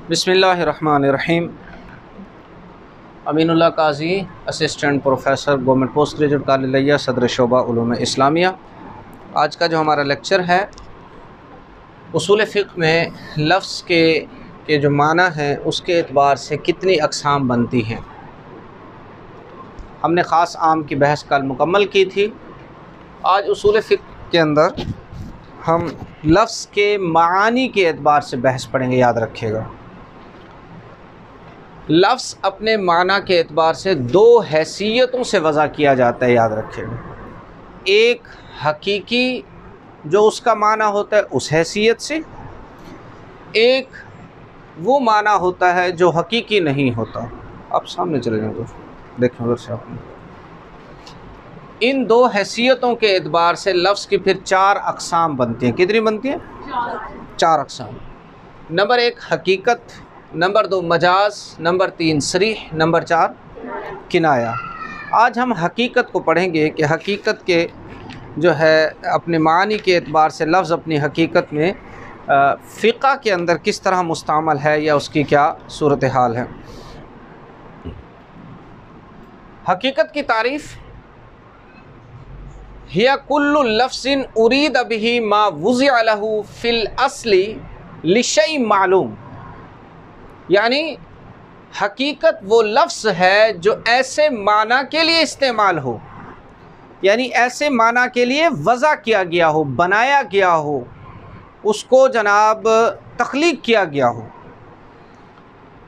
बिस्मिल्लाहिर्रहमानिर्रहीम। Aminullah Kazi, assistant professor, government post graduate college लिया, सदर शोबा उलूम इस्लामिया। आज का जो हमारा लेक्चर है उसूल फ़िक़्ह में लफ्ज़ के जो माना है उसके एतबार से कितनी अक़साम बनती हैं। हमने ख़ास आम की बहस कल मुकम्मल की थी। आज उसूल फ़िक़्ह के अंदर हम लफ्ज़ के मानी के एतबार से बहस पढ़ेंगे। याद रखिएगा, लफ्ज़ अपने माना के एतबार से दो हैसियतों से वज़ा किया जाता है। याद रखिएगा, एक हकीकी जो उसका माना होता है उस हैसियत से, एक वो माना होता है जो हकीकी नहीं होता। आप सामने चले जाएँ तो देखें उधर से आपने। इन दो हैसियतों के एतबार से लफ्ज़ की फिर चार अक़साम बनती हैं। कितनी बनती हैं? चार अक़साम। नंबर एक हकीकत, नंबर दो मजाज, नंबर तीन सरीह, नंबर चार किनाया। आज हम हकीकत को पढ़ेंगे कि हकीकत के जो है अपने मानी के एतबार से लफ्ज़ अपनी हकीकत में फ़िक़्ह के अंदर किस तरह मुस्तअमल है या उसकी क्या सूरत हाल है। हकीकत की तारीफ़ हिया कुल्लु लफ्ज़िन उरीद बिही मा वुज़िअ लहू फ़िल असली लिशै मालूम। यानी हकीकत वो लफ्ज़ है जो ऐसे माना के लिए इस्तेमाल हो, यानी ऐसे माना के लिए वज़ा किया गया हो, बनाया गया हो, उसको जनाब तख्लीक़ किया गया हो,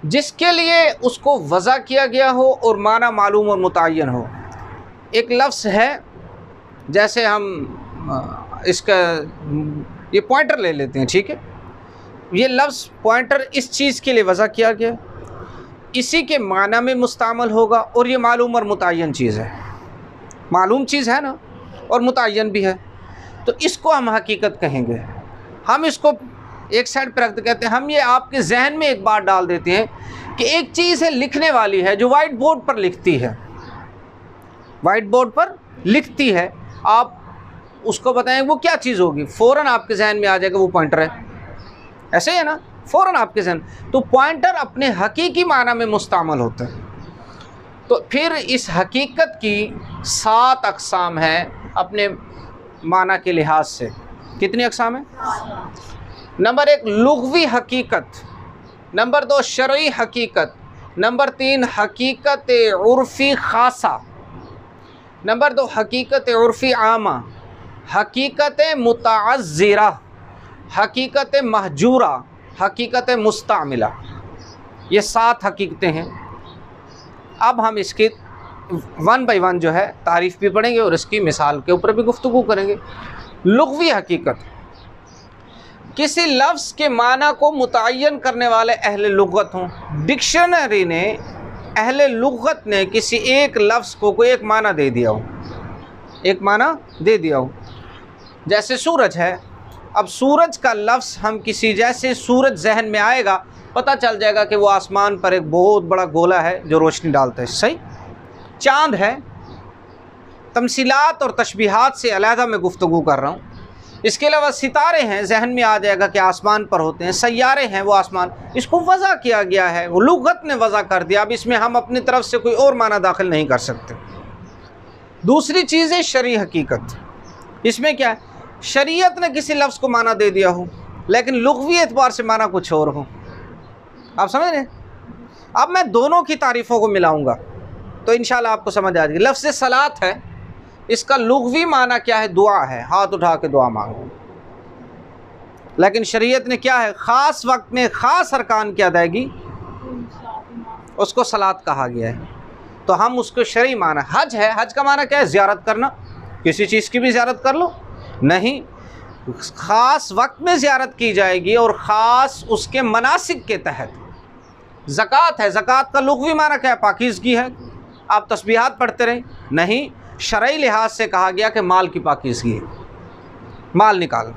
जिसके लिए उसको वज़ा किया गया हो और माना मालूम और मुतय्यन हो। एक लफ्ज़ है, जैसे हम इसका ये पॉइंटर ले लेते हैं, ठीक है। ये लफ्ज़ पॉइंटर इस चीज़ के लिए वज़ा किया गया, इसी के माना में मुस्तअमल होगा और ये मालूम और मुतय्यन चीज़ है। मालूम चीज़ है ना, और मुतय्यन भी है, तो इसको हम हकीकत कहेंगे। हम इसको एक साइड पर रखते कहते हैं, हम ये आपके जहन में एक बात डाल देते हैं कि एक चीज़ है लिखने वाली है जो वाइट बोर्ड पर लिखती है, वाइट बोर्ड पर लिखती है। आप उसको बताएं वो क्या चीज़ होगी, फ़ौरन आपके जहन में आ जाएगा वो पॉइंटर है। ऐसे ही है ना, फ़ौरन आपके जहन। तो पॉइंटर अपने हकीकी माना में मुस्तअमल होता है। तो फिर इस हकीकत की 7 अक़साम हैं अपने माना के लिहाज से। कितनी अक़साम है? नंबर 1 लुग़वी हकीकत, नंबर 2 शरई हकीकत, नंबर 3 हकीकत उर्फ़ी ख़ासा, नंबर 2 हकीकत उर्फ़ी आमा, हकीकत मुतअज़्ज़िरा, हकीकत महजूरा, हकीकत मुस्तअमिला। ये 7 हकीकतें हैं। अब हम इसकी 1 बाय 1 जो है तारीफ़ भी पढ़ेंगे और इसकी मिसाल के ऊपर भी गुफ्तगू करेंगे। लुग़वी हकीकत, किसी लफ्ज़ के माना को मुतय्यन करने वाले अहले लुग़त हों। डिक्शनरी ने, अहले लुग़त ने किसी एक लफ्ज़ को कोई एक माना दे दिया हो, एक माना दे दिया हो। जैसे सूरज है, अब सूरज का लफ्ज़ हम किसी, जैसे सूरज जहन में आएगा पता चल जाएगा कि वो आसमान पर एक बहुत बड़ा गोला है जो रोशनी डालता है, सही। चाँद है, तमसीलात और तशबीहात से अलहदा मैं गुफ्तगू कर रहा हूँ। इसके अलावा सितारे हैं, जहन में आ जाएगा कि आसमान पर होते हैं। सैयारे हैं, वो आसमान, इसको वज़ा किया गया है, वो लुग़त ने वज़ा कर दिया। अब इसमें हम अपनी तरफ से कोई और माना दाखिल नहीं कर सकते। दूसरी चीज़ है शरई हकीकत। इसमें क्या है, शरीयत ने किसी लफ्ज़ को माना दे दिया हो लेकिन लुग़वी एतबार से माना कुछ और हो। आप समझ रहे हैं? अब मैं दोनों की तारीफ़ों को मिलाऊंगा तो इंशाल्लाह आपको समझ आ जाएगी। लफ्ज़ सलात है, इसका लुग़वी माना क्या है? दुआ है, हाथ उठा के दुआ मांगो। लेकिन शरीयत ने क्या है, ख़ास वक्त में ख़ास अरकान की अदायगी, उसको सलात कहा गया है। तो हम उसको शरई माना। हज है, हज का माना क्या है? ज़ियारत करना। किसी चीज़ की भी ज़ियारत कर लो, नहीं, ख़ास वक्त में ज़ियारत की जाएगी और ख़ास उसके मनासिक के तहत। ज़कात है, ज़कात का लुग़वी माना क्या है? पाकीज़गी है। आप तस्बीहात पढ़ते रहें, नहीं, शरई लिहाज से कहा गया कि माल की पाकीज़गी है, माल निकाल।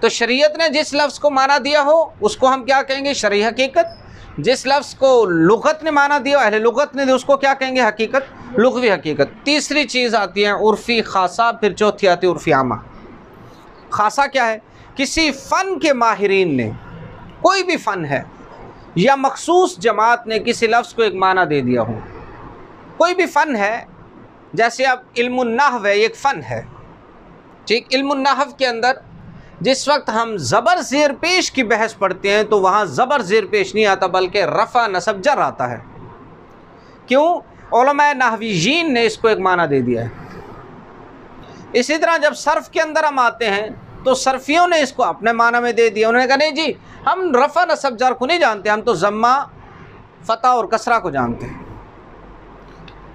तो शरीयत ने जिस लफ्ज़ को माना दिया हो उसको हम क्या कहेंगे? शरई हकीकत। जिस लफ्ज़ को लुग़त ने माना दिया, अहले लुग़त ने, उसको क्या कहेंगे? हकीकत, लुग़वी हकीकत। तीसरी चीज़ आती है उर्फ़ी ख़ासा, फिर चौथी आती है उर्फ़ी आमा। ख़ासा क्या है? किसी फ़न के माहिरीन ने, कोई भी फ़न है या मखसूस जमात ने किसी लफ्ज़ को एक माना दे दिया हो, कोई भी फ़न है, जैसे अब इल्मुन नहव है, एक फ़न है, ठीक। इल्मुन नहव के अंदर जिस वक्त हम ज़बर ज़ेर पेश की बहस पढ़ते हैं तो वहाँ ज़बर ज़ेर पेश नहीं आता बल्कि रफ़ा नसब जर आता है। क्यों? उलमाए नहवीयीन ने इसको एक माना दे दिया है। इसी तरह जब सर्फ़ के अंदर हम आते हैं तो सर्फियों ने इसको अपने माना में दे दिया। उन्होंने कहा नहीं जी, हम रफ़ा नसब जर को नहीं जानते, हम तो ज़म्मा फ़तह और कसरा को जानते हैं।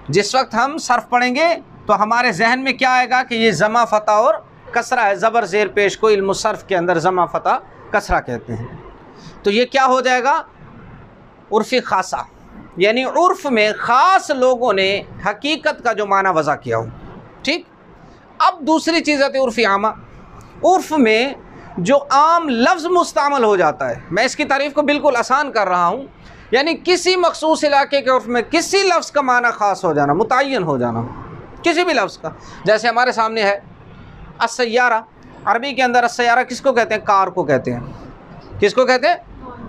जिस वक्त हम सर्फ़ पढ़ेंगे तो हमारे जहन में क्या आएगा कि ये ज़मा फ़तह और कसरा है। ज़बर ज़ेर पेश को इल्म सर्फ़ के अंदर ज़मा फ़तह कसरा कहते हैं। तो ये क्या हो जाएगा? उर्फ़ी ख़ासा, यानी उर्फ़ में ख़ास लोगों ने हकीकत का जो माना वज़ा किया हो, ठीक। अब दूसरी चीज़ आती है उर्फ़ी आमा। उर्फ़ में जो आम लफ्ज़ मुस्तामल हो जाता है, मैं इसकी तारीफ़ को बिल्कुल आसान कर रहा हूँ, यानी किसी मखसूस इलाके के उर्फ़ में किसी लफ्ज़ का माना ख़ास हो जाना, मुतय्यन हो जाना किसी भी लफ्ज़ का। जैसे हमारे सामने है अस्सय्यारा, अरबी के अंदर अस्सय्यारा किसको कहते हैं? कार को कहते हैं। किसको कहते हैं?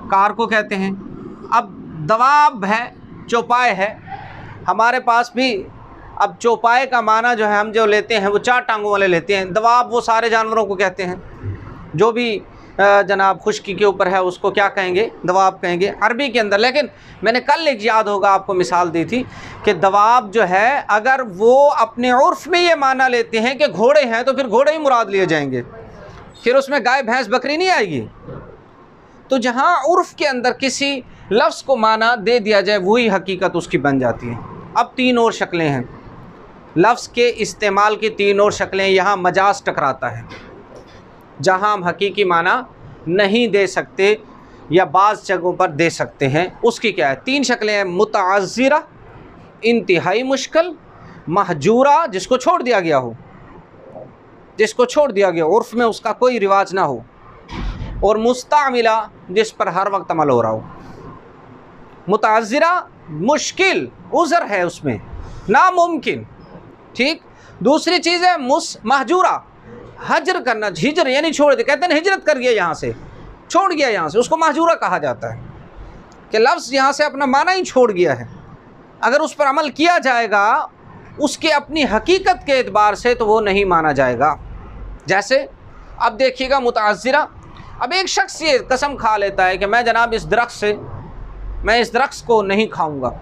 कार को कहते हैं। अब दवाब है, चौपाए है, हमारे पास भी अब चौपाए का माना जो है हम जो लेते हैं वो 4 टांगों वाले लेते हैं। दवाब वो सारे जानवरों को कहते हैं, जो भी जनाब खुश्की के ऊपर है उसको क्या कहेंगे? दवाब कहेंगे अरबी के अंदर। लेकिन मैंने कल एक याद होगा आपको मिसाल दी थी कि दवाब जो है अगर वो अपने उर्फ़ में ये माना लेते हैं कि घोड़े हैं तो फिर घोड़े ही मुराद लिए जाएंगे, फिर उसमें गाय भैंस बकरी नहीं आएगी। तो जहाँ उर्फ़ के अंदर किसी लफ्ज़ को माना दे दिया जाए वही हकीकत उसकी बन जाती है। अब 3 और शक्लें हैं लफ्ज़ के इस्तेमाल की, 3 और शक्लें। यहाँ मजाज टकराता है, जहाँ हम हकीकी माना नहीं दे सकते या बाज़ जगहों पर दे सकते हैं। उसकी क्या है? 3 शक्लें हैं। मुतअज़्ज़िरा, इंतहाई मुश्किल, महजूरा जिसको छोड़ दिया गया हो, जिसको छोड़ दिया गया उर्फ़ में उसका कोई रिवाज ना हो, और मुस्तामिला जिस पर हर वक्त अमल हो रहा हो। मुतअज़्ज़िरा मुश्किल, उज़र है उसमें, नामुमकिन, ठीक। दूसरी चीज़ है महजूरा, हजर करना, हिजर यानी छोड़ दे, कहते हैं हिजरत कर गया, यहाँ से छोड़ गया, यहाँ से, उसको महजूरा कहा जाता है कि लफ्ज़ यहाँ से अपना माना ही छोड़ गया है। अगर उस पर अमल किया जाएगा उसके अपनी हकीकत के एतबार से तो वो नहीं माना जाएगा। जैसे अब देखिएगा मुतअज़्ज़िरा, अब एक शख्स ये कसम खा लेता है कि मैं जनाब इस दरख्त को नहीं खाऊंगा,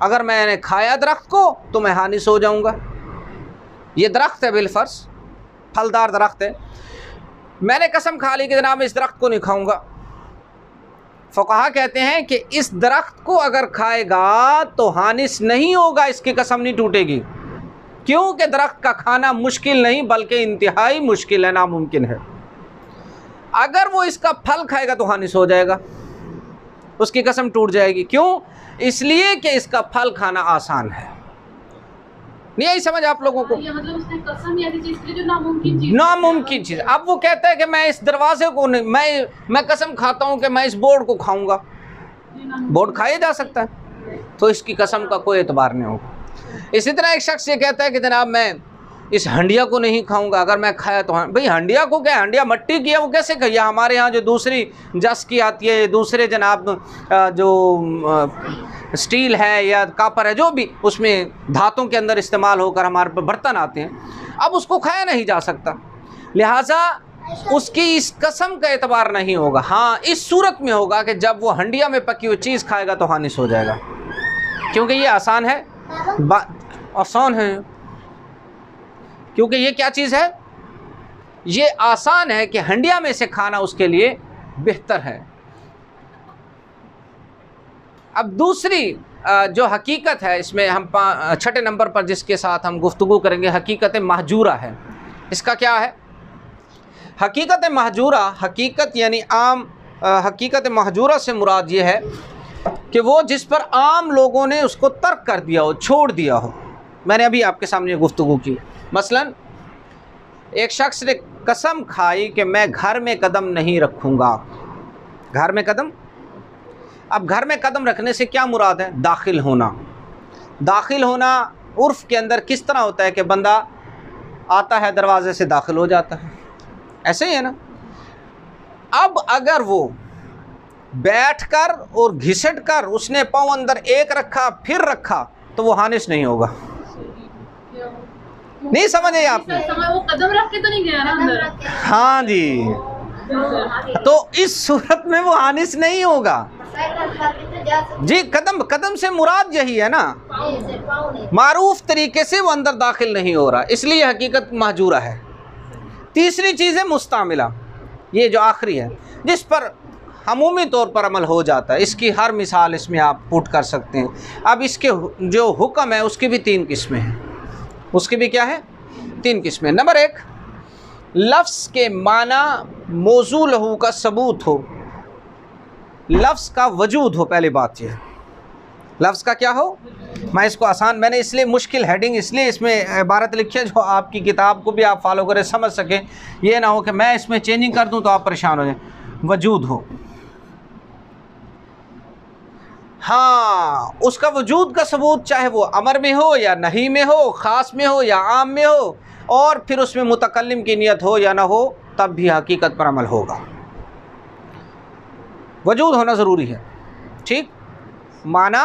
अगर मैंने खाया दरख्त को तो मैं हानिस हो जाऊंगा। ये दरख्त है, बिलफर्ज फलदार दरख्त है, मैंने कसम खा ली कि जनाब इस दरख्त को नहीं खाऊंगा। फ़ुक़हा कहते हैं कि इस दरख्त को अगर खाएगा तो हानिस नहीं होगा, इसकी कसम नहीं टूटेगी। क्योंकि दरख्त का खाना मुश्किल नहीं बल्कि इंतहाई मुश्किल है, नामुमकिन है। अगर वो इसका फल खाएगा तो हानिस हो जाएगा, उसकी कसम टूट जाएगी। क्यों? इसलिए कि इसका फल खाना आसान है। नहीं आई समझ आप लोगों को? मतलब उसने कसम ऐसी चीज की जो नामुमकिन चीज़। अब वो कहता है कि मैं इस दरवाजे को नहीं, मैं कसम खाता हूँ कि मैं इस बोर्ड को खाऊंगा। बोर्ड खाया जा सकता है, तो इसकी कसम का कोई एतबार नहीं होगा। इसी तरह एक शख्स ये कहता है कि जनाब मैं इस हंडिया को नहीं खाऊंगा, अगर मैं खाया तो भाई हंडिया को क्या, हंडिया मट्टी की है, वो कैसे खाई? हमारे यहाँ जो दूसरी जस की आती है, दूसरे जनाब जो स्टील है या कापर है, जो भी उसमें धातों के अंदर इस्तेमाल होकर हमारे पर बर्तन आते हैं, अब उसको खाया नहीं जा सकता, लिहाजा उसकी इस कसम का एतबार नहीं होगा। हाँ, इस सूरत में होगा कि जब वो हंडिया में पकी हुई चीज़ खाएगा तो हानिस हो जाएगा, क्योंकि ये आसान है, आसान है, क्योंकि ये क्या चीज़ है? ये आसान है कि हंडिया में से खाना उसके लिए बेहतर है। अब दूसरी जो हकीकत है, इसमें हम 6ठे नंबर पर जिसके साथ हम गुफ्तगू करेंगे, हकीकत महजूरा है। इसका क्या है? हकीकत महजूरा, हकीकत यानी आम हकीकत महजूरा से मुराद ये है कि वो जिस पर आम लोगों ने उसको तर्क कर दिया हो, छोड़ दिया हो। मैंने अभी आपके सामने गुफ्तगू की, मसलन एक शख्स ने कसम खाई कि मैं घर में कदम नहीं रखूँगा। घर में कदम, अब घर में कदम रखने से क्या मुराद है? दाखिल होना। दाखिल होना उर्फ़ के अंदर किस तरह होता है कि बंदा आता है दरवाज़े से दाखिल हो जाता है, ऐसे ही है ना। अब अगर वो बैठकर और घिसट कर उसने पाँव अंदर एक रखा फिर रखा तो वो हानिस नहीं होगा। नहीं समझे आपने? वो कदम रख के तो नहीं गया ना अंदर? हाँ जी, तो इस सूरत में वो हानिस नहीं होगा जी। कदम कदम से मुराद यही है ना, मारूफ तरीके से वो अंदर दाखिल नहीं हो रहा, इसलिए हकीकत महजूरा है। तीसरी चीज़ है मुस्तामिला, ये जो आखिरी है जिस पर अमूमी तौर पर अमल हो जाता है। इसकी हर मिसाल इसमें आप पुट कर सकते हैं। अब इसके जो हुक्म है उसकी भी 3 किस्में हैं। उसकी भी क्या है? 3 किस्में। नंबर 1, लफ्ज़ के माना मौजू लहू का सबूत हो, लफ्ज़ का वजूद हो। पहली बात यह, लफ्ज़ का क्या हो? मैं इसको आसान, मैंने इसलिए मुश्किल हेडिंग इसलिए इसमें इबारत लिखी है जो आपकी किताब को भी आप फॉलो करें, समझ सकें। ये ना हो कि मैं इसमें चेंजिंग कर दूं तो आप परेशान हो जाएं। वजूद हो, हाँ, उसका वजूद का सबूत, चाहे वो अमर में हो या नहीं में हो, ख़ास में हो या आम में हो, और फिर उसमें मुतकल्लिम की नियत हो या ना हो, तब भी हकीकत पर अमल होगा। वजूद होना ज़रूरी है। ठीक, माना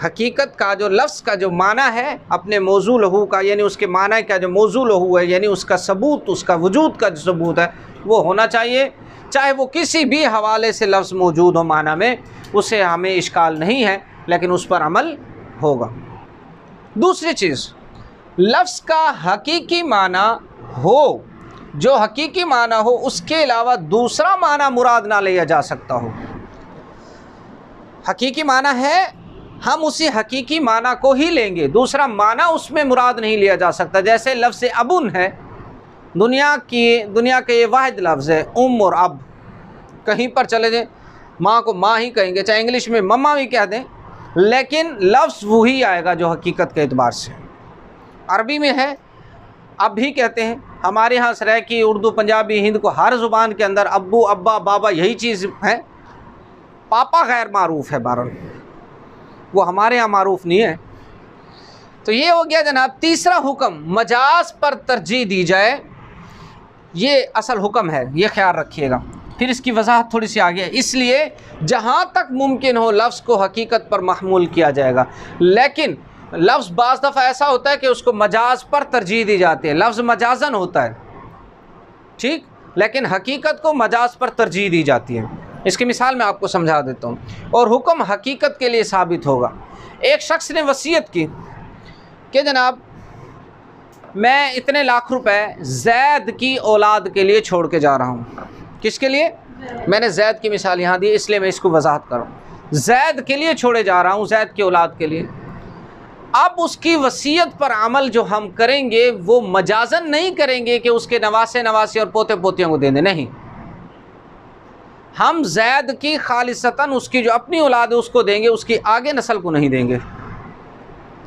हकीकत का जो लफ्ज़ का जो माना है अपने मौजू लहू का, यानी उसके माना का जो मौजू लहू है, यानी उसका सबूत, उसका वजूद का जो सबूत है वो होना चाहिए। चाहे वो किसी भी हवाले से लफ्ज़ मौजूद हो माना में, उसे हमें इश्काल नहीं है, लेकिन उस पर अमल होगा। दूसरी चीज़, लफ्ज़ का हकीकी माना हो, जो हकीकी माना हो उसके अलावा दूसरा माना मुराद ना लिया जा सकता हो। हकीकी माना है, हम उसी हकीकी माना को ही लेंगे, दूसरा माना उसमें मुराद नहीं लिया जा सकता। जैसे लफ्ज़ अबुन है, दुनिया के ये वाहिद लफ्ज़ है। उम और अब, कहीं पर चले जाएं माँ को माँ ही कहेंगे, चाहे इंग्लिश में मम्मा भी कह दें, लेकिन लफ्ज़ वही आएगा जो हकीकत के एतबार से। अरबी में है अब भी कहते हैं, हमारे यहाँ सराइकी, उर्दू, पंजाबी, हिंद को हर ज़ुबान के अंदर अब्बू, अब्बा, बाबा यही चीज़ है। पापा गैर मारूफ़ है बारन, वो हमारे यहाँ मारूफ़ नहीं है। तो ये हो गया जनाब तीसरा हुक्म, मजाज पर तरजीह दी जाए, ये असल हुक्म है, ये ख्याल रखिएगा। फिर इसकी वजाहत थोड़ी सी आगे है। इसलिए जहाँ तक मुमकिन हो लफ्ज़ को हकीकत पर महमूल किया जाएगा, लेकिन लफ्ज़ बाज़ दफ़ा ऐसा होता है कि उसको मजाज पर तरजीह दी जाती है, लफ्ज़ मजाजन होता है, ठीक, लेकिन हकीकत को मजाज पर तरजीह दी जाती है। इसकी मिसाल मैं आपको समझा देता हूँ। और हुक्म हकीकत के लिए साबित होगा। एक शख्स ने वसीयत की कि जनाब मैं इतने लाख रुपए जैद की औलाद के लिए छोड़ के जा रहा हूँ। किसके लिए? मैंने जैद की मिसाल यहाँ दी इसलिए मैं इसको वजाहत कर रहा हूँ। जैद के लिए छोड़े जा रहा हूँ, जैद की औलाद के लिए। अब उसकी वसीयत पर अमल जो हम करेंगे वो मजाजन नहीं करेंगे कि उसके नवासे नवासी और पोते पोतियों को दे दें, नहीं। हम जैद की खालिसतन उसकी जो अपनी औलाद है उसको देंगे, उसकी आगे नस्ल को नहीं देंगे।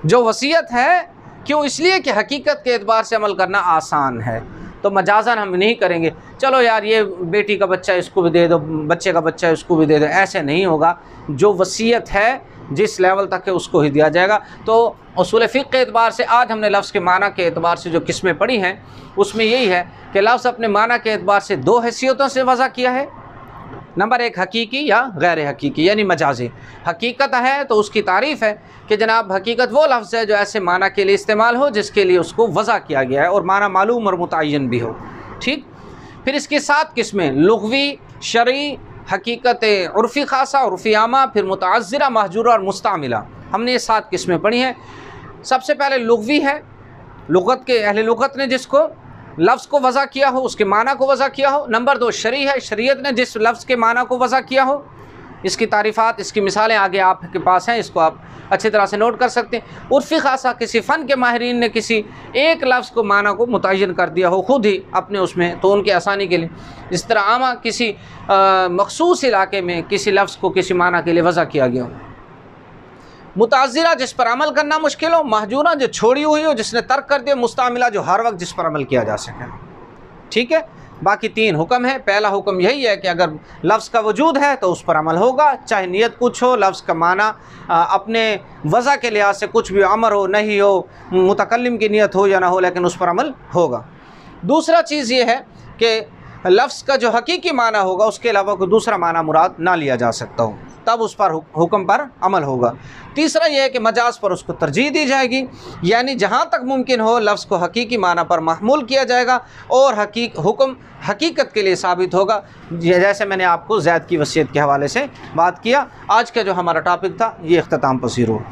जो वसीयत है, क्यों? इसलिए कि हकीकत के एतबार से अमल करना आसान है, तो मजाजन हम नहीं करेंगे। चलो यार ये बेटी का बच्चा इसको भी दे दो, बच्चे का बच्चा इसको भी दे दो, ऐसे नहीं होगा। जो वसीयत है जिस लेवल तक है उसको ही दिया जाएगा। तो उसूल फ़िक़्ह के एतबार से आज हमने लफ्ज़ के माना के एतबार से जो किस्में पढ़ी हैं उसमें यही है कि लफ्ज़ अपने माना के एतबार से 2 हैसियतों से वज़ा किया है। नंबर 1 हकीकी या गैर हकीकी, यानी मजाजी। हकीकत है तो उसकी तारीफ़ है कि जनाब हकीकत वो लफ्ज़ है जो ऐसे माना के लिए इस्तेमाल हो जिसके लिए उसको वज़ा किया गया है और माना मालूम और मुतय्यन भी हो, ठीक। फिर इसकी 7 किस्में, लुग़वी, शरई, हकीकत उर्फ़ी ख़ासा, उर्फ़ी आमा, फिर मुतअज़्ज़िरा, महजूरा और मुस्तामिला। हमने ये 7 किस्में पढ़ी हैं। सबसे पहले लुग़वी है, लुग़त के अहले लुग़त ने जिसको लफ्ज़ को वज़ा किया हो उसके माना को वज़ा किया हो। नंबर 2 शरई है, शरीयत ने जिस लफ्ज़ के माना को वज़ा किया हो। इसकी तारीफ़ात, इसकी मिसालें आगे आपके पास हैं, इसको आप अच्छी तरह से नोट कर सकते हैं। उर्फ़ी ख़ासा, किसी फ़न के माहिरीन ने किसी एक लफ्ज़ को माना को मुतय्यन कर दिया हो खुद ही अपने उसमें, तो उनकी आसानी के लिए। इस तरह आमा, किसी मख़सूस इलाके में किसी लफ्ज़ को किसी माना के लिए वज़ा किया गया हो। मुतअज़्ज़िरा, जिस पर अमल करना मुश्किल हो। महजूरा, जो छोड़ी हुई हो, जिसने तर्क कर दिया। मुस्तामिला, जो हर वक्त जिस पर अमल किया जा सके, ठीक है। बाकी 3 हुक्म है। पहला हुक्म यही है कि अगर लफ्ज़ का वजूद है तो उस पर अमल होगा, चाहे नियत कुछ हो, लफ्ज़ का माना अपने वज़ा के लिहाज से कुछ भी अमर हो नहीं हो, मुतकल्लिम की नियत हो या ना हो, लेकिन उस पर अमल होगा। दूसरा चीज़ ये है कि लफ्ज़ का जो हकीकी माना होगा उसके अलावा कोई दूसरा माना मुराद ना लिया जा सकता हो, तब उस पर हुक्म पर अमल होगा। तीसरा यह है कि मजाज पर उसको तरजीह दी जाएगी, यानी जहाँ तक मुमकिन हो लफ्ज़ को हकीकी माना पर महमूल किया जाएगा और हुक्म हकीकत के लिए साबित होगा। जैसे मैंने आपको ज़ैद की वसीयत के हवाले से बात किया। आज का जो हमारा टॉपिक था ये इख्तिताम पसीर हो।